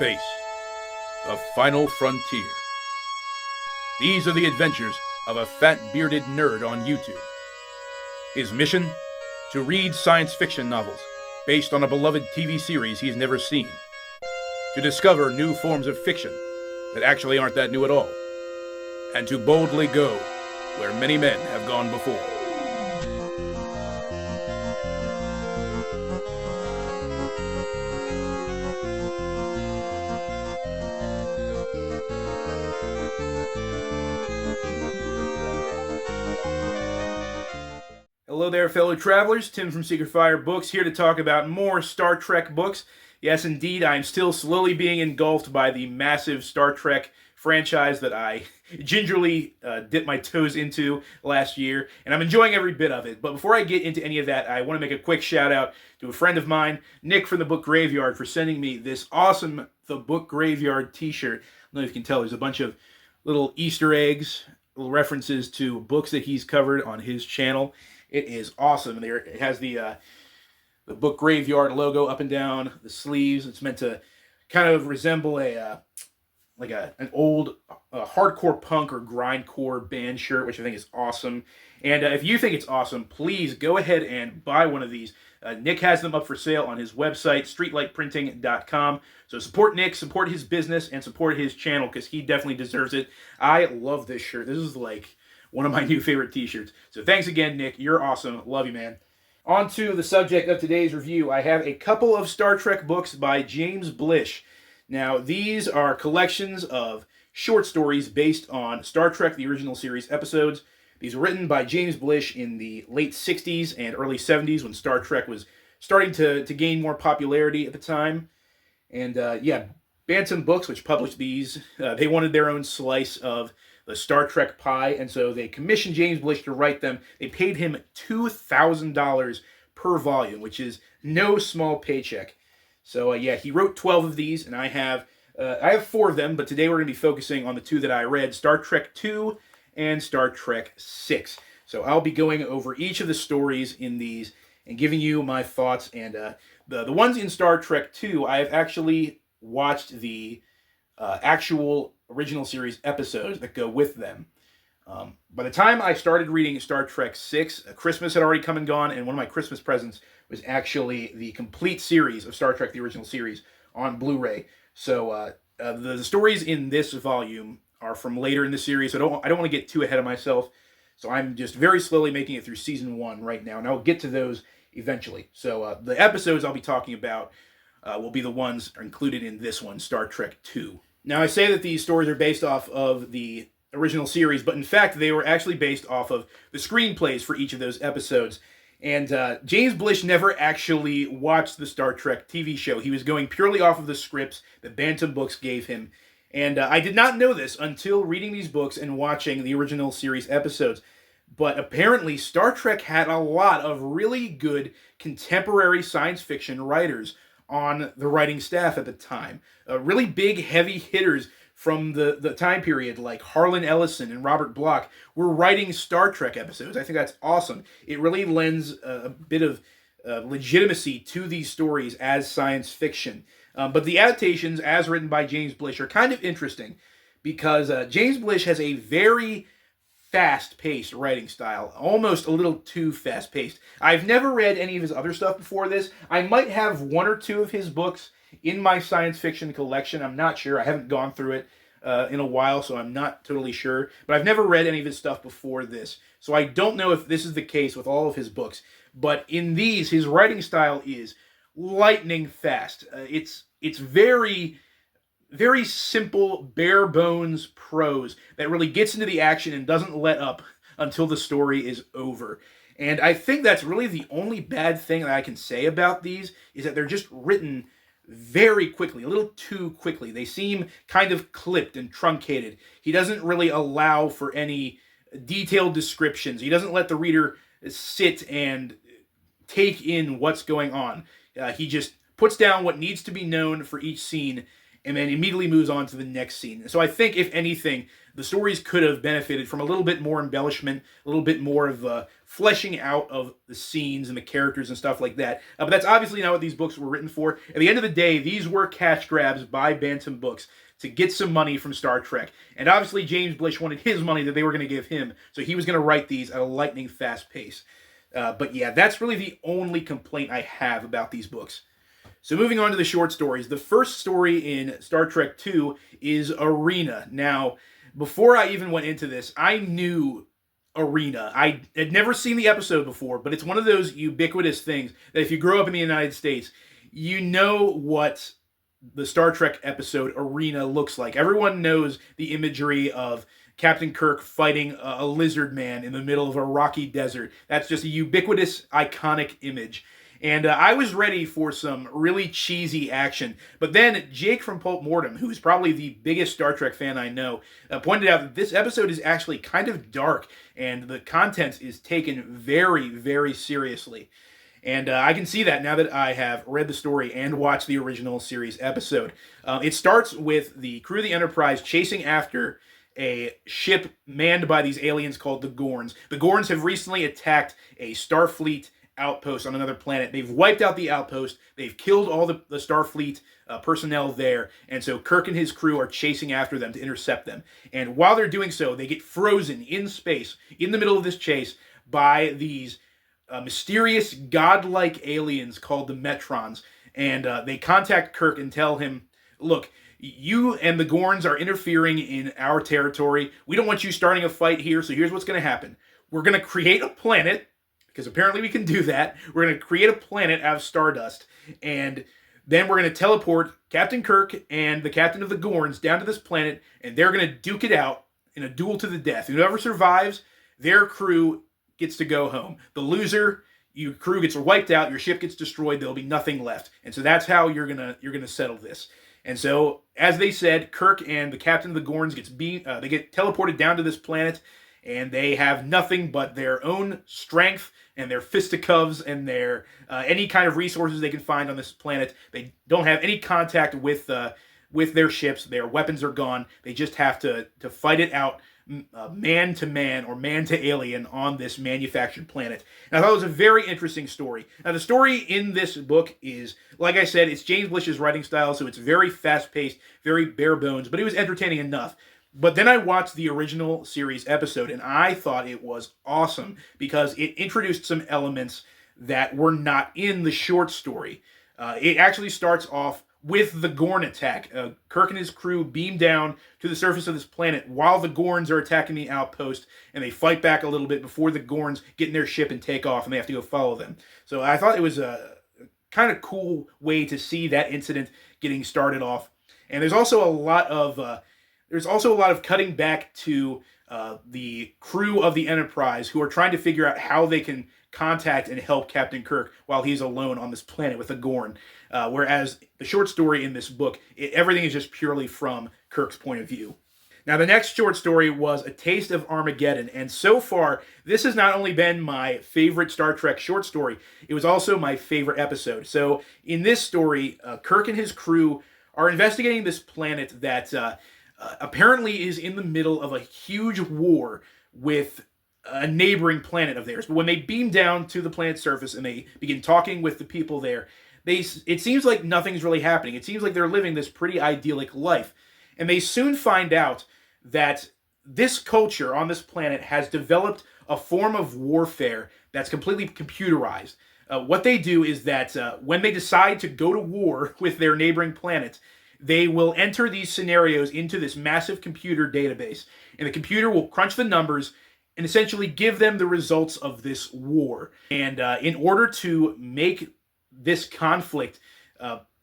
space, the final frontier. These are the adventures of a fat bearded nerd on YouTube. His mission? To read science fiction novels based on a beloved TV series he's never seen. To discover new forms of fiction that actually aren't that new at all. And to boldly go where many men have gone before. Hello there, fellow travelers. Tim from Secret Fire Books here to talk about more Star Trek books. Yes, indeed, I'm still slowly being engulfed by the massive Star Trek franchise that I gingerly dipped my toes into last year, and I'm enjoying every bit of it. But before I get into any of that, I want to make a quick shout out to a friend of mine, Nick from the Book Graveyard, for sending me this awesome The Book Graveyard t-shirt. I don't know if you can tell, there's a bunch of little Easter eggs, little references to books that he's covered on his channel. It is awesome. There, it has the Book Graveyard logo up and down the sleeves. It's meant to kind of resemble an old hardcore punk or grindcore band shirt, which I think is awesome. And if you think it's awesome, please go ahead and buy one of these. Nick has them up for sale on his website, streetlightprinting.com. So support Nick, support his business, and support his channel, because he definitely deserves it. I love this shirt. This is like one of my new favorite t-shirts. So thanks again, Nick. You're awesome. Love you, man. On to the subject of today's review. I have a couple of Star Trek books by James Blish. Now, these are collections of short stories based on Star Trek, the original series episodes. These were written by James Blish in the late 60s and early 70s when Star Trek was starting to gain more popularity at the time. And Bantam Books, which published these, they wanted their own slice of the Star Trek pie, and so they commissioned James Blish to write them. They paid him $2,000 per volume, which is no small paycheck. So he wrote 12 of these, and I have 4 of them, but today we're going to be focusing on the 2 that I read, Star Trek 2 and Star Trek 6. So I'll be going over each of the stories in these and giving you my thoughts. And the ones in Star Trek 2, I have actually watched the actual original series episodes that go with them. By the time I started reading Star Trek 6, Christmas had already come and gone, and one of my Christmas presents was actually the complete series of Star Trek, the original series, on Blu-ray. So the stories in this volume are from later in the series, so I don't want to get too ahead of myself. So I'm just very slowly making it through Season 1 right now, and I'll get to those eventually. So the episodes I'll be talking about will be the ones included in this one, Star Trek 2. Now, I say that these stories are based off of the original series, but in fact, they were actually based off of the screenplays for each of those episodes. And James Blish never actually watched the Star Trek TV show. He was going purely off of the scripts that Bantam Books gave him. And I did not know this until reading these books and watching the original series episodes. But apparently, Star Trek had a lot of really good contemporary science fiction writers on the writing staff at the time. Really big, heavy hitters from the time period, like Harlan Ellison and Robert Bloch, were writing Star Trek episodes. I think that's awesome. It really lends a bit of legitimacy to these stories as science fiction. But the adaptations, as written by James Blish, are kind of interesting because James Blish has a very fast-paced writing style, almost a little too fast-paced. I've never read any of his other stuff before this. I might have 1 or 2 of his books in my science fiction collection. I'm not sure. I haven't gone through it in a while, so I'm not totally sure. But I've never read any of his stuff before this, so I don't know if this is the case with all of his books. But in these, his writing style is lightning fast. It's very, very simple, bare bones prose that really gets into the action and doesn't let up until the story is over. And I think that's really the only bad thing that I can say about these, is that they're just written very quickly, a little too quickly. They seem kind of clipped and truncated. He doesn't really allow for any detailed descriptions. He doesn't let the reader sit and take in what's going on. He just puts down what needs to be known for each scene, and then immediately moves on to the next scene. So I think, if anything, the stories could have benefited from a little bit more embellishment, a little bit more of fleshing out of the scenes and the characters and stuff like that. But that's obviously not what these books were written for. At the end of the day, these were cash grabs by Bantam Books to get some money from Star Trek. And obviously James Blish wanted his money that they were going to give him, so he was going to write these at a lightning fast pace. But yeah, that's really the only complaint I have about these books. So moving on to the short stories. The first story in Star Trek II is Arena. Now, before I even went into this, I knew Arena. I had never seen the episode before, but it's one of those ubiquitous things that if you grow up in the United States, you know what the Star Trek episode Arena looks like. Everyone knows the imagery of Captain Kirk fighting a lizard man in the middle of a rocky desert. That's just a ubiquitous, iconic image. And I was ready for some really cheesy action. But then Jake from Pulp Mortem, who's probably the biggest Star Trek fan I know, pointed out that this episode is actually kind of dark, and the content is taken very, very seriously. And I can see that now that I have read the story and watched the original series episode. It starts with the crew of the Enterprise chasing after a ship manned by these aliens called the Gorns. The Gorns have recently attacked a Starfleet outpost on another planet. They've wiped out the outpost. They've killed all the Starfleet personnel there. And so Kirk and his crew are chasing after them to intercept them. And while they're doing so, they get frozen in space in the middle of this chase by these mysterious godlike aliens called the Metrons. And they contact Kirk and tell him, look, you and the Gorns are interfering in our territory. We don't want you starting a fight here, so here's what's going to happen. We're going to create a planet, because apparently we can do that. We're going to create a planet out of stardust, and then we're going to teleport Captain Kirk and the captain of the Gorns down to this planet, and they're going to duke it out in a duel to the death. Whoever survives, their crew gets to go home. The loser, your crew gets wiped out, your ship gets destroyed, there'll be nothing left. And so that's how you're gonna settle this. And so, as they said, Kirk and the captain of the Gorns they get teleported down to this planet, and they have nothing but their own strength and their fisticuffs and their any kind of resources they can find on this planet. They don't have any contact with their ships. Their weapons are gone. They just have to fight it out man to man or man to alien on this manufactured planet. And I thought it was a very interesting story. Now, the story in this book is, like I said, it's James Blish's writing style, so it's very fast-paced, very bare bones, but it was entertaining enough. But then I watched the original series episode, and I thought it was awesome because it introduced some elements that were not in the short story. It actually starts off with the Gorn attack. Kirk and his crew beam down to the surface of this planet while the Gorns are attacking the outpost, and they fight back a little bit before the Gorns get in their ship and take off, and they have to go follow them. So I thought it was a kind of cool way to see that incident getting started off. And there's also a lot of cutting back to the crew of the Enterprise, who are trying to figure out how they can contact and help Captain Kirk while he's alone on this planet with a Gorn. Whereas the short story in this book, everything is just purely from Kirk's point of view. Now, the next short story was A Taste of Armageddon, and so far, this has not only been my favorite Star Trek short story, it was also my favorite episode. So, in this story, Kirk and his crew are investigating this planet that apparently is in the middle of a huge war with a neighboring planet of theirs. But when they beam down to the planet's surface and they begin talking with the people there, it seems like nothing's really happening. It seems like they're living this pretty idyllic life. And they soon find out that this culture on this planet has developed a form of warfare that's completely computerized. What they do is that when they decide to go to war with their neighboring planet, they will enter these scenarios into this massive computer database. And the computer will crunch the numbers and essentially give them the results of this war. And in order to make this conflict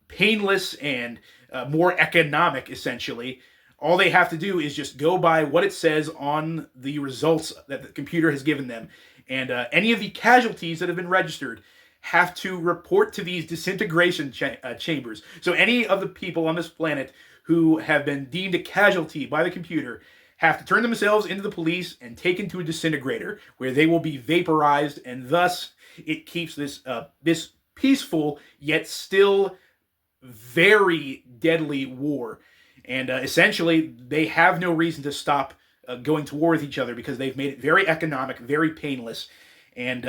painless and more economic, essentially, all they have to do is just go by what it says on the results that the computer has given them. And any of the casualties that have been registered have to report to these disintegration chambers. So any of the people on this planet who have been deemed a casualty by the computer have to turn themselves into the police and taken to a disintegrator, where they will be vaporized, and thus it keeps this peaceful yet still very deadly war. And essentially, they have no reason to stop going to war with each other because they've made it very economic, very painless. And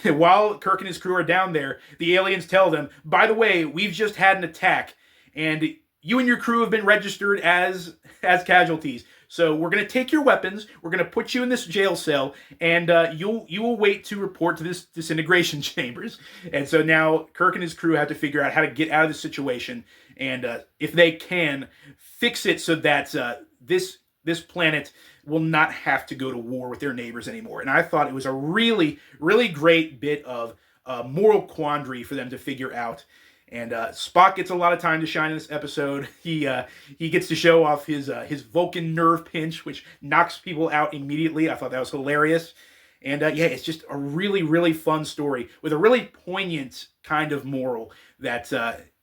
while Kirk and his crew are down there, the aliens tell them, by the way, we've just had an attack, and you and your crew have been registered as casualties. So we're going to take your weapons, we're going to put you in this jail cell, and you will wait to report to this disintegration chambers. And so now Kirk and his crew have to figure out how to get out of the situation, and if they can, fix it so that this planet will not have to go to war with their neighbors anymore. And I thought it was a really, really great bit of moral quandary for them to figure out. And Spock gets a lot of time to shine in this episode. He gets to show off his Vulcan nerve pinch, which knocks people out immediately. I thought that was hilarious. And yeah, it's just a really, really fun story with a really poignant kind of moral that,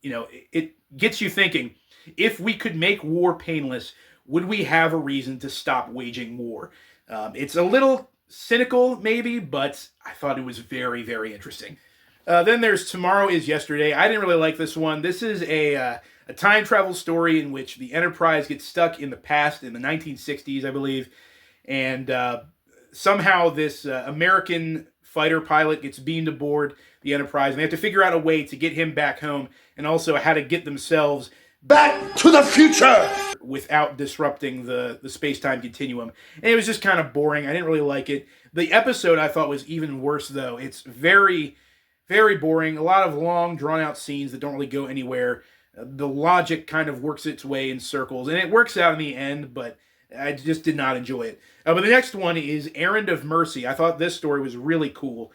it gets you thinking, if we could make war painless, would we have a reason to stop waging war? It's a little cynical, maybe, but I thought it was very, very interesting. Then there's Tomorrow is Yesterday. I didn't really like this one. This is a time travel story in which the Enterprise gets stuck in the past, in the 1960s, I believe, and somehow this American fighter pilot gets beamed aboard the Enterprise, and they have to figure out a way to get him back home, and also how to get themselves back to the future without disrupting the space-time continuum. And it was just kind of boring. I didn't really like it. The episode I thought was even worse, though. It's very, very boring. A lot of long, drawn-out scenes that don't really go anywhere. The logic kind of works its way in circles, and it works out in the end, but I just did not enjoy it. But the next one is Errand of Mercy. I thought this story was really cool.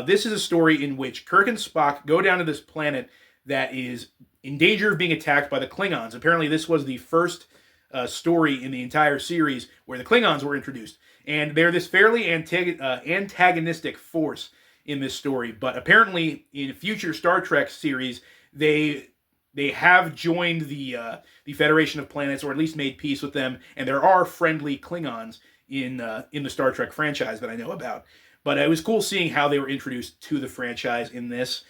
This is a story in which Kirk and Spock go down to this planet that is in danger of being attacked by the Klingons. Apparently, this was the first story in the entire series where the Klingons were introduced. And they're this fairly antagonistic force in this story. But apparently, in future Star Trek series, they have joined the Federation of Planets, or at least made peace with them. And there are friendly Klingons in the Star Trek franchise that I know about. But it was cool seeing how they were introduced to the franchise in this.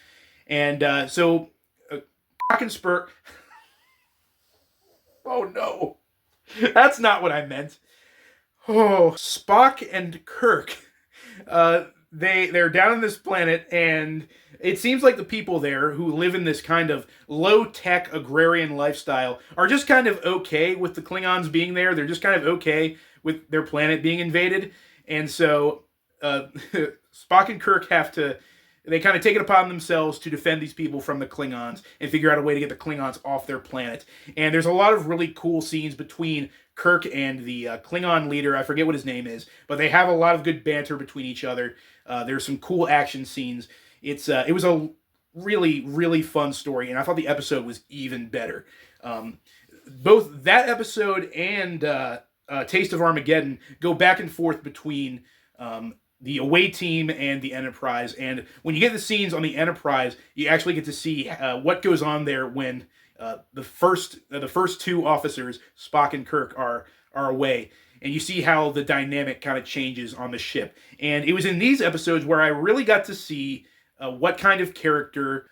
And so... Spur. Oh no, that's not what I meant. Oh, Spock and Kirk. They're down on this planet, and it seems like the people there who live in this kind of low-tech agrarian lifestyle are just kind of okay with the Klingons being there. They're just kind of okay with their planet being invaded, and so Spock and Kirk have to. They kind of take it upon themselves to defend these people from the Klingons and figure out a way to get the Klingons off their planet. And there's a lot of really cool scenes between Kirk and the Klingon leader. I forget what his name is, but they have a lot of good banter between each other. There's some cool action scenes. It was a really, really fun story, and I thought the episode was even better. Both that episode and Taste of Armageddon go back and forth between... the away team and the Enterprise. And when you get the scenes on the Enterprise, you actually get to see what goes on there when the first two officers, Spock and Kirk, are away. And you see how the dynamic kind of changes on the ship. And it was in these episodes where I really got to see what kind of character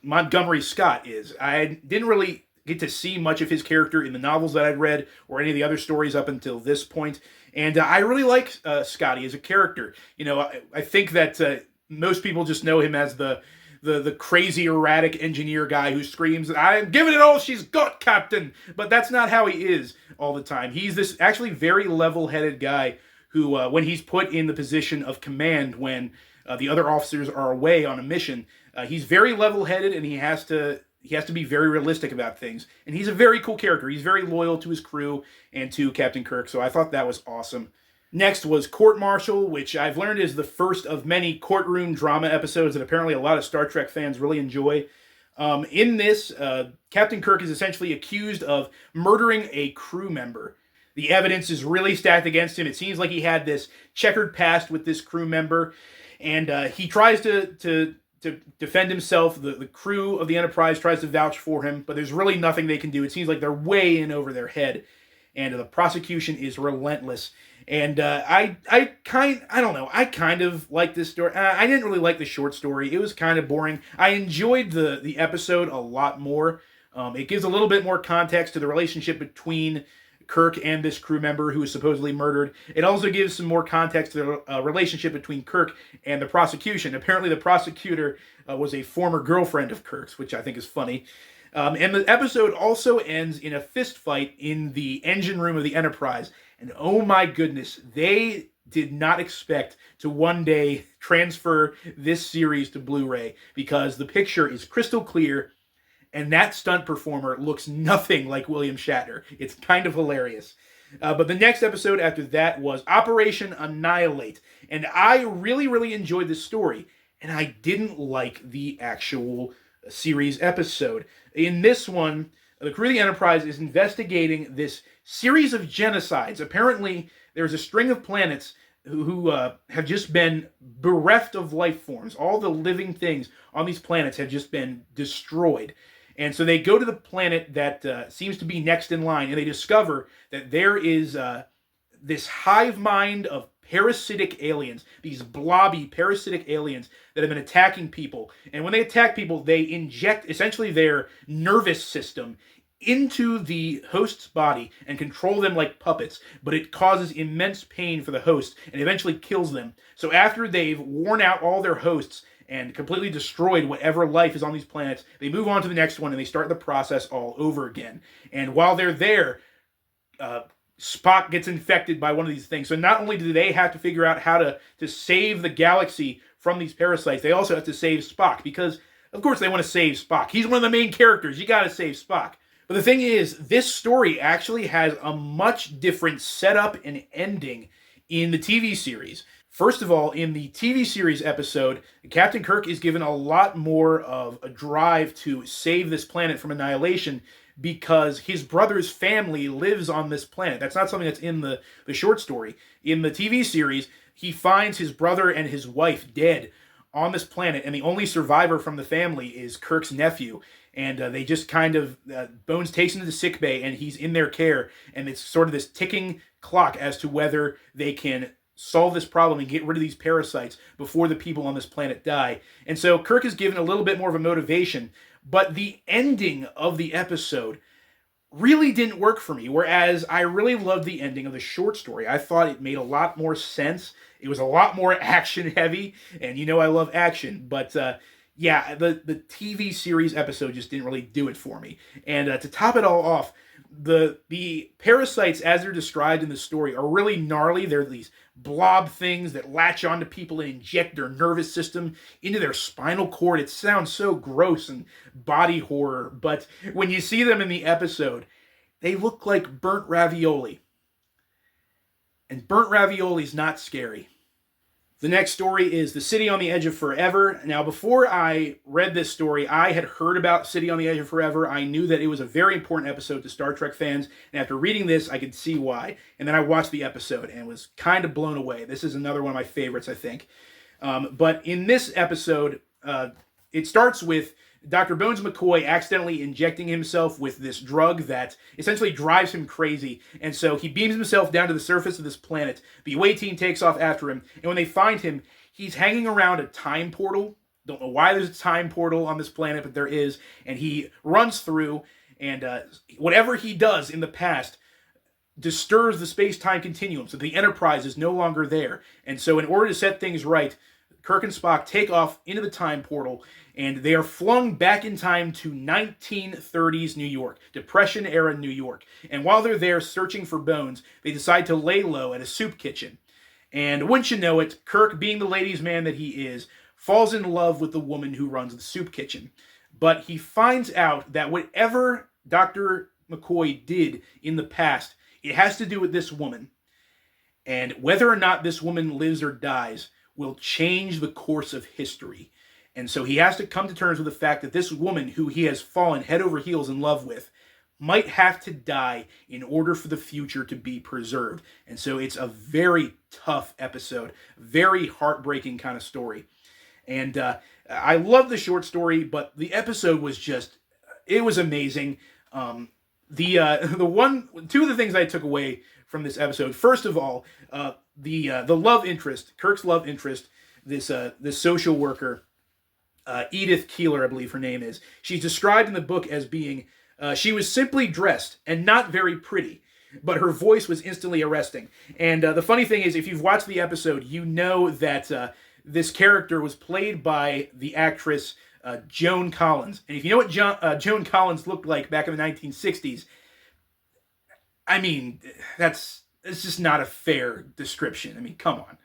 Montgomery Scott is. I didn't really get to see much of his character in the novels that I'd read or any of the other stories up until this point. And I really like Scotty as a character. You know, I think that most people just know him as the crazy, erratic engineer guy who screams, "I'm giving it all she's got, Captain!" But that's not how he is all the time. He's this actually very level-headed guy who, when he's put in the position of command when the other officers are away on a mission, he's very level-headed, and he has to be very realistic about things. And he's a very cool character. He's very loyal to his crew and to Captain Kirk, so I thought that was awesome. Next was Court Martial, which I've learned is the first of many courtroom drama episodes that apparently a lot of Star Trek fans really enjoy. In this, Captain Kirk is essentially accused of murdering a crew member. The evidence is really stacked against him. It seems like he had this checkered past with this crew member, and he tries to defend himself. The crew of the Enterprise tries to vouch for him, but there's really nothing they can do. It seems like they're way in over their head, and the prosecution is relentless. And I don't know. I kind of like this story. I didn't really like the short story. It was kind of boring. I enjoyed the episode a lot more. It gives a little bit more context to the relationship between Kirk and this crew member who is supposedly murdered. It also gives some more context to the relationship between Kirk and the prosecution. Apparently, the prosecutor was a former girlfriend of Kirk's, which I think is funny. And the episode also ends in a fist fight in the engine room of the Enterprise. And oh my goodness, they did not expect to one day transfer this series to Blu-ray, because the picture is crystal clear and that stunt performer looks nothing like William Shatner. It's kind of hilarious. But the next episode after that was Operation Annihilate. And I really, really enjoyed this story. And I didn't like the actual series episode. In this one, the crew of the Enterprise is investigating this series of genocides. Apparently, there's a string of planets who have just been bereft of life forms. All the living things on these planets have just been destroyed. And so they go to the planet that seems to be next in line, and they discover that there is this hive mind of parasitic aliens, these blobby parasitic aliens that have been attacking people. And when they attack people, they inject essentially their nervous system into the host's body and control them like puppets, but it causes immense pain for the host and eventually kills them. So after they've worn out all their hosts and completely destroyed whatever life is on these planets, they move on to the next one and they start the process all over again. And while they're there, Spock gets infected by one of these things. So not only do they have to figure out how to save the galaxy from these parasites, they also have to save Spock, because of course they want to save Spock. He's one of the main characters. You got to save Spock. But the thing is, this story actually has a much different setup and ending in the TV series. First of all, in the TV series episode, Captain Kirk is given a lot more of a drive to save this planet from annihilation because his brother's family lives on this planet. That's not something that's in the short story. In the TV series, he finds his brother and his wife dead on this planet, and the only survivor from the family is Kirk's nephew. And they just kind of, Bones takes him to the sickbay, and he's in their care. And it's sort of this ticking clock as to whether they can solve this problem and get rid of these parasites before the people on this planet die. And so Kirk is given a little bit more of a motivation. But the ending of the episode really didn't work for me. Whereas I really loved the ending of the short story. I thought it made a lot more sense. It was a lot more action heavy. And you know I love action. But yeah, the TV series episode just didn't really do it for me. And to top it all off, the parasites, as they're described in the story, are really gnarly. They're these blob things that latch onto people and inject their nervous system into their spinal cord. It sounds so gross and body horror, but when you see them in the episode, they look like burnt ravioli. And burnt ravioli is not scary. The next story is The City on the Edge of Forever. Now, before I read this story, I had heard about City on the Edge of Forever. I knew that it was a very important episode to Star Trek fans, and after reading this, I could see why. And then I watched the episode and was kind of blown away. This is another one of my favorites, I think. But in this episode, it starts with Dr. Bones McCoy accidentally injecting himself with this drug that essentially drives him crazy. And so he beams himself down to the surface of this planet. The away team takes off after him. And when they find him, he's hanging around a time portal. Don't know why there's a time portal on this planet, but there is. And he runs through, and whatever he does in the past disturbs the space-time continuum. So the Enterprise is no longer there. And so in order to set things right, Kirk and Spock take off into the time portal, and they are flung back in time to 1930s New York, Depression-era New York. And while they're there searching for Bones, they decide to lay low at a soup kitchen. And wouldn't you know it, Kirk, being the ladies' man that he is, falls in love with the woman who runs the soup kitchen. But he finds out that whatever Dr. McCoy did in the past, it has to do with this woman. And whether or not this woman lives or dies will change the course of history. And so he has to come to terms with the fact that this woman, who he has fallen head over heels in love with, might have to die in order for the future to be preserved. And so it's a very tough episode, very heartbreaking kind of story. And I love the short story, but the episode was just, it was amazing. Two of the things I took away from this episode, first of all, the love interest, Kirk's love interest, this social worker, Edith Keeler, I believe her name is. She's described in the book as being She was simply dressed and not very pretty, but her voice was instantly arresting. And the funny thing is, if you've watched the episode, you know that this character was played by the actress Joan Collins. And if you know what Joan Collins looked like back in the 1960s, I mean, it's just not a fair description. I mean, come on.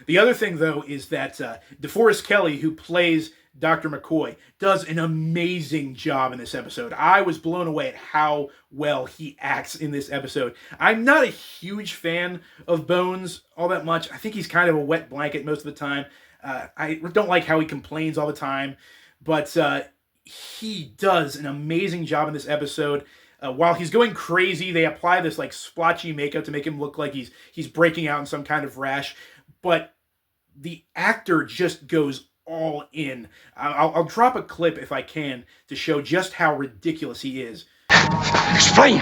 The other thing, though, is that DeForest Kelley, who plays Dr. McCoy, does an amazing job in this episode. I was blown away at how well he acts in this episode. I'm not a huge fan of Bones all that much. I think he's kind of a wet blanket most of the time. I don't like how he complains all the time, but he does an amazing job in this episode. While he's going crazy, they apply this like splotchy makeup to make him look like he's breaking out in some kind of rash. But the actor just goes all in. I'll drop a clip if I can to show just how ridiculous he is. Explain!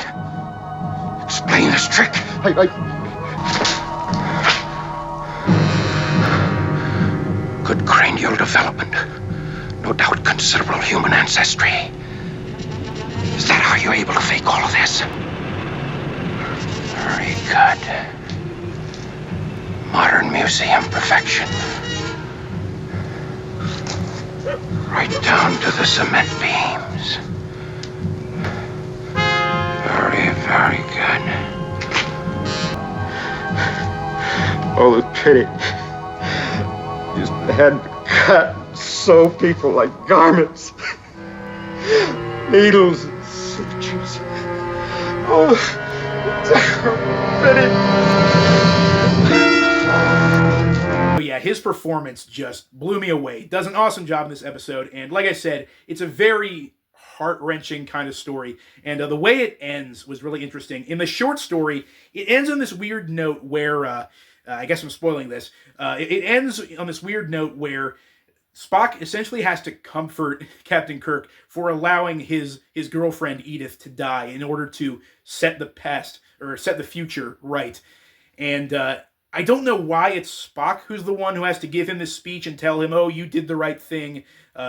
Explain this trick! Good cranial development. No doubt considerable human ancestry. Is that how you're able to fake all of this? Very good. Modern museum perfection. Right down to the cement beams. Very, very good. Oh, the pity. Just had to cut and sew people like garments. Needles and sutures. Oh, pity. Yeah, his performance just blew me away. Does an awesome job in this episode, and like I said, it's a very heart-wrenching kind of story, and the way it ends was really interesting. In the short story, it ends on this weird note where, I guess I'm spoiling this, it ends on this weird note where Spock essentially has to comfort Captain Kirk for allowing his girlfriend Edith to die in order to set the future right. And I don't know why it's Spock who's the one who has to give him this speech and tell him, oh, you did the right thing,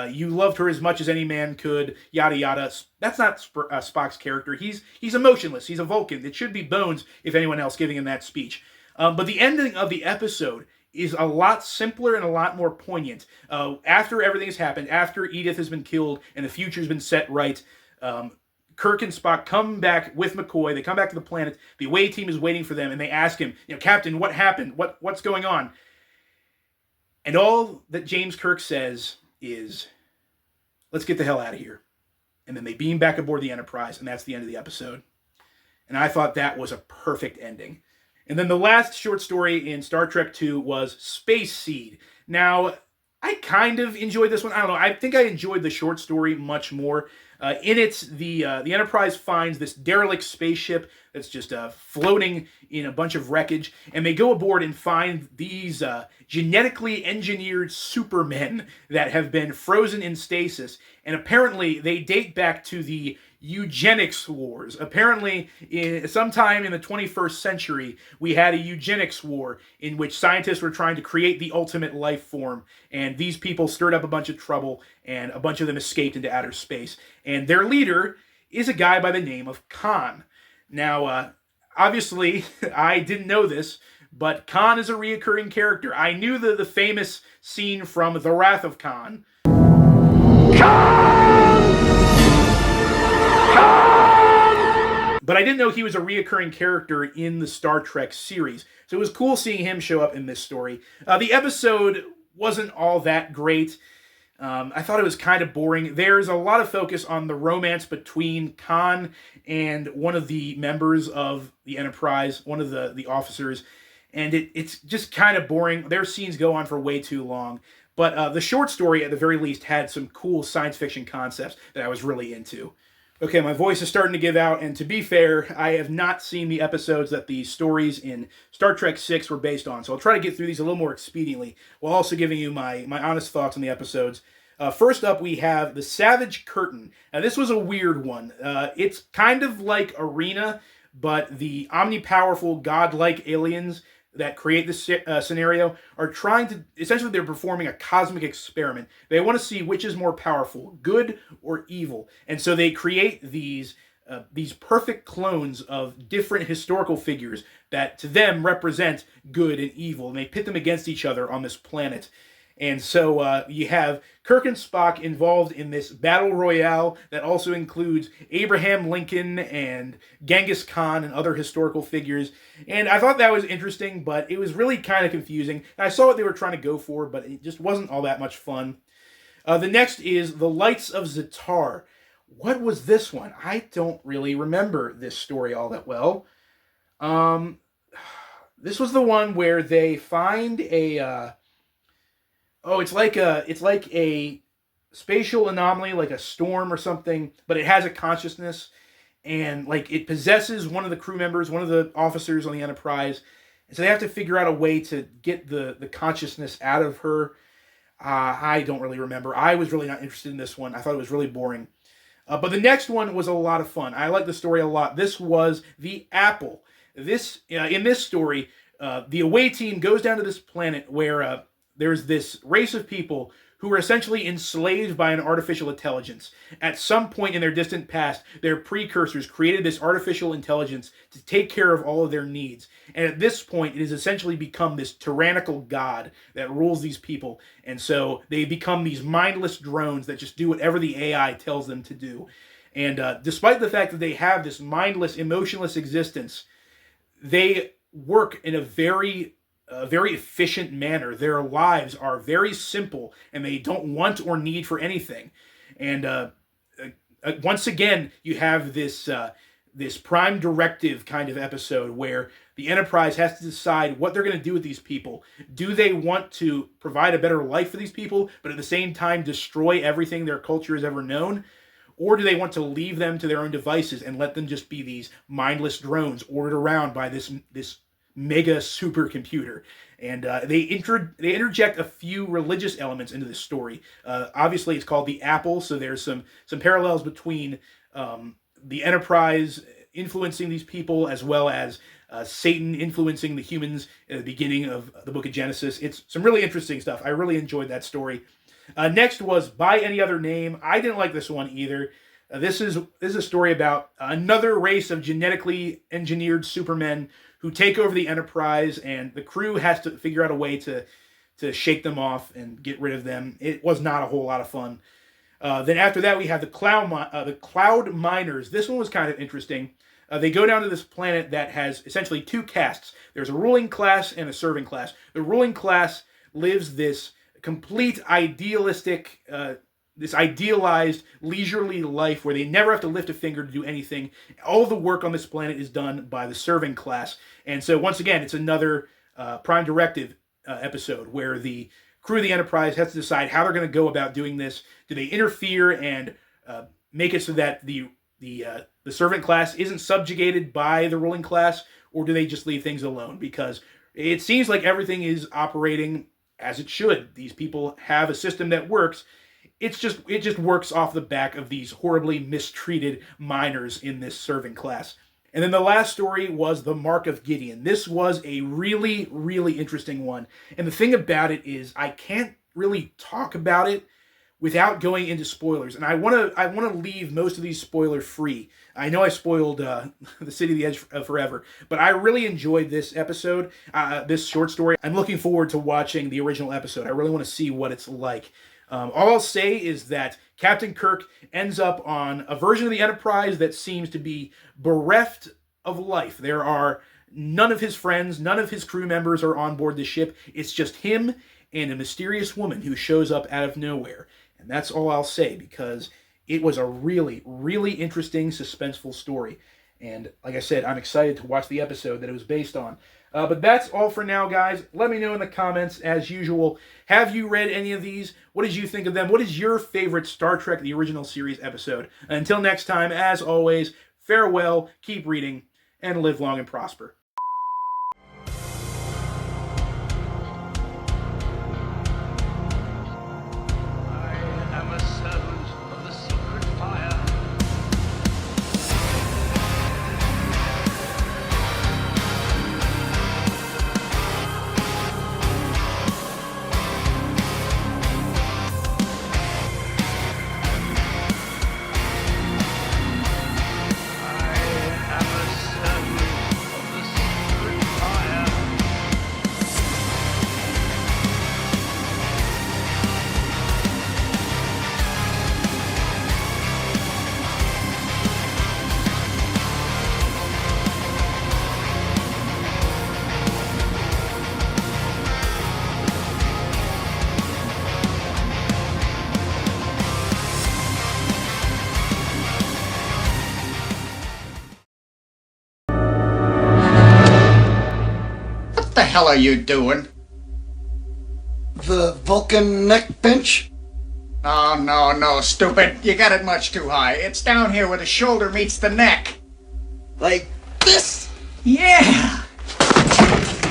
you loved her as much as any man could, yada yada. That's not Spock's character. He's emotionless. He's a Vulcan. It should be Bones, if anyone else, giving him that speech. But the ending of the episode is a lot simpler and a lot more poignant. After everything's happened, after Edith has been killed and the future's been set right, Kirk and Spock come back with McCoy. They come back to the planet. The away team is waiting for them, and they ask him, Captain, what happened? What's going on? And all that James Kirk says is, let's get the hell out of here. And then they beam back aboard the Enterprise, and that's the end of the episode. And I thought that was a perfect ending. And then the last short story in Star Trek II was Space Seed. Now, I kind of enjoyed this one. I don't know. I think I enjoyed the short story much more. In it, the Enterprise finds this derelict spaceship that's just floating in a bunch of wreckage, and they go aboard and find these genetically engineered supermen that have been frozen in stasis, and apparently they date back to the eugenics wars. Apparently, sometime in the 21st century, we had a eugenics war in which scientists were trying to create the ultimate life form, and these people stirred up a bunch of trouble, and a bunch of them escaped into outer space. And their leader is a guy by the name of Khan. Now, obviously, I didn't know this, but Khan is a reoccurring character. I knew the famous scene from The Wrath of Khan. But I didn't know he was a reoccurring character in the Star Trek series. So it was cool seeing him show up in this story. The episode wasn't all that great. I thought it was kind of boring. There's a lot of focus on the romance between Khan and one of the members of the Enterprise, one of the officers. And it's just kind of boring. Their scenes go on for way too long. But the short story, at the very least, had some cool science fiction concepts that I was really into. Okay, my voice is starting to give out, and to be fair, I have not seen the episodes that the stories in Star Trek VI were based on, so I'll try to get through these a little more expediently, while also giving you my honest thoughts on the episodes. First up, we have The Savage Curtain. Now, this was a weird one. It's kind of like Arena, but the omnipowerful, godlike aliens that create this scenario are trying to, essentially they're performing a cosmic experiment. They want to see which is more powerful, good or evil. And so they create these perfect clones of different historical figures that to them represent good and evil, and they pit them against each other on this planet. And so you have Kirk and Spock involved in this battle royale that also includes Abraham Lincoln and Genghis Khan and other historical figures. And I thought that was interesting, but it was really kind of confusing. And I saw what they were trying to go for, but it just wasn't all that much fun. The next is The Lights of Zatar. What was this one? I don't really remember this story all that well. This was the one where they find a... it's like a spatial anomaly, like a storm or something, but it has a consciousness, and like it possesses one of the crew members, one of the officers on the Enterprise, and so they have to figure out a way to get the consciousness out of her. I don't really remember. I was really not interested in this one. I thought it was really boring. But the next one was a lot of fun. I like the story a lot. This was The Apple. In this story, the away team goes down to this planet where there's this race of people who were essentially enslaved by an artificial intelligence. At some point in their distant past, their precursors created this artificial intelligence to take care of all of their needs. And at this point, it has essentially become this tyrannical god that rules these people. And so they become these mindless drones that just do whatever the AI tells them to do. And despite the fact that they have this mindless, emotionless existence, they work in a very efficient manner. Their lives are very simple, and they don't want or need for anything. And once again, you have this prime directive kind of episode where the Enterprise has to decide what they're going to do with these people. Do they want to provide a better life for these people, but at the same time destroy everything their culture has ever known? Or do they want to leave them to their own devices and let them just be these mindless drones ordered around by this mega supercomputer? And they interject a few religious elements into this story. Obviously, it's called The Apple, so there's some parallels between the Enterprise influencing these people as well as Satan influencing the humans at the beginning of the Book of Genesis. It's some really interesting stuff. I really enjoyed that story. Next was By Any Other Name. I didn't like this one either. This is a story about another race of genetically engineered supermen who take over the Enterprise, and the crew has to figure out a way to shake them off and get rid of them. It was not a whole lot of fun. Then after that, we have the Cloud Miners. This one was kind of interesting. They go down to this planet that has essentially two castes. There's a ruling class and a serving class. The ruling class lives this complete idealistic, this idealized, leisurely life where they never have to lift a finger to do anything. All of the work on this planet is done by the serving class. And so, once again, it's another Prime Directive episode where the crew of the Enterprise has to decide how they're going to go about doing this. Do they interfere and make it so that the servant class isn't subjugated by the ruling class, or do they just leave things alone? Because it seems like everything is operating as it should. These people have a system that works. It just works off the back of these horribly mistreated miners in this serving class. And then the last story was The Mark of Gideon. This was a really, really interesting one. And the thing about it is I can't really talk about it without going into spoilers. And I want to leave most of these spoiler free. I know I spoiled The City of the Edge forever, but I really enjoyed this episode, this short story. I'm looking forward to watching the original episode. I really want to see what it's like. All I'll say is that Captain Kirk ends up on a version of the Enterprise that seems to be bereft of life. There are none of his friends, none of his crew members are on board the ship. It's just him and a mysterious woman who shows up out of nowhere. And that's all I'll say, because it was a really, really interesting, suspenseful story. And like I said, I'm excited to watch the episode that it was based on. But that's all for now, guys. Let me know in the comments, as usual. Have you read any of these? What did you think of them? What is your favorite Star Trek, the original series episode? Until next time, as always, farewell, keep reading, and live long and prosper. What the hell are you doing? The Vulcan neck pinch? Oh, no, stupid. You got it much too high. It's down here where the shoulder meets the neck. Like this? Yeah.